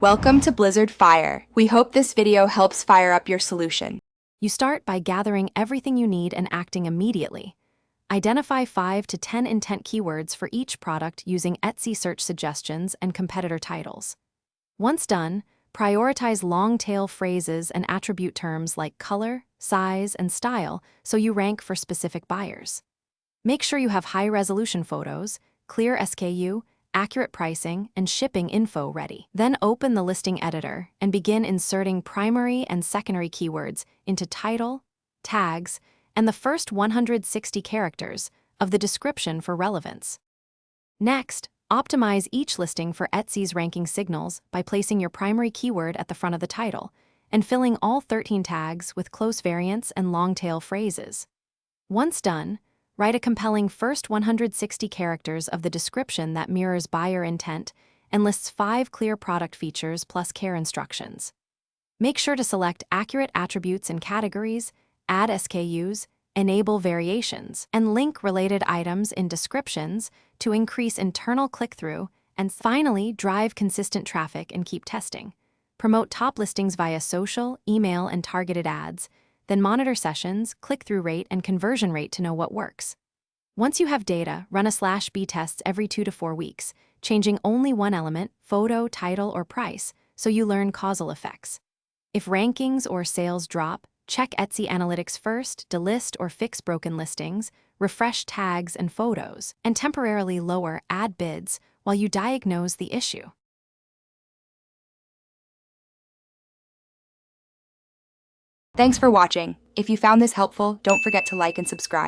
Welcome to Blizzard Fire. We hope this video helps fire up your solution. You start by gathering everything you need and acting immediately. Identify 5 to 10 intent keywords for each product using Etsy search suggestions and competitor titles. Once done, prioritize long-tail phrases and attribute terms like color, size, and style so you rank for specific buyers. Make sure you have high-resolution photos, clear SKU, accurate pricing, and shipping info ready. Then open the listing editor and begin inserting primary and secondary keywords into title, tags, and the first 160 characters of the description for relevance. Next, optimize each listing for Etsy's ranking signals by placing your primary keyword at the front of the title and filling all 13 tags with close variants and long-tail phrases. Once done, write a compelling first 160 characters of the description that mirrors buyer intent and lists 5 clear product features plus care instructions. Make sure to select accurate attributes and categories, add SKUs, enable variations, and link related items in descriptions to increase internal click-through, and finally, drive consistent traffic and keep testing. Promote top listings via social, email, and targeted ads, then monitor sessions, click-through rate, and conversion rate to know what works. Once you have data, run a /B tests every 2 to 4 weeks, changing only one element, photo, title, or price, so you learn causal effects. If rankings or sales drop, check Etsy analytics first, delist or fix broken listings, refresh tags and photos, and temporarily lower ad bids while you diagnose the issue. Thanks for watching. If you found this helpful, don't forget to like and subscribe.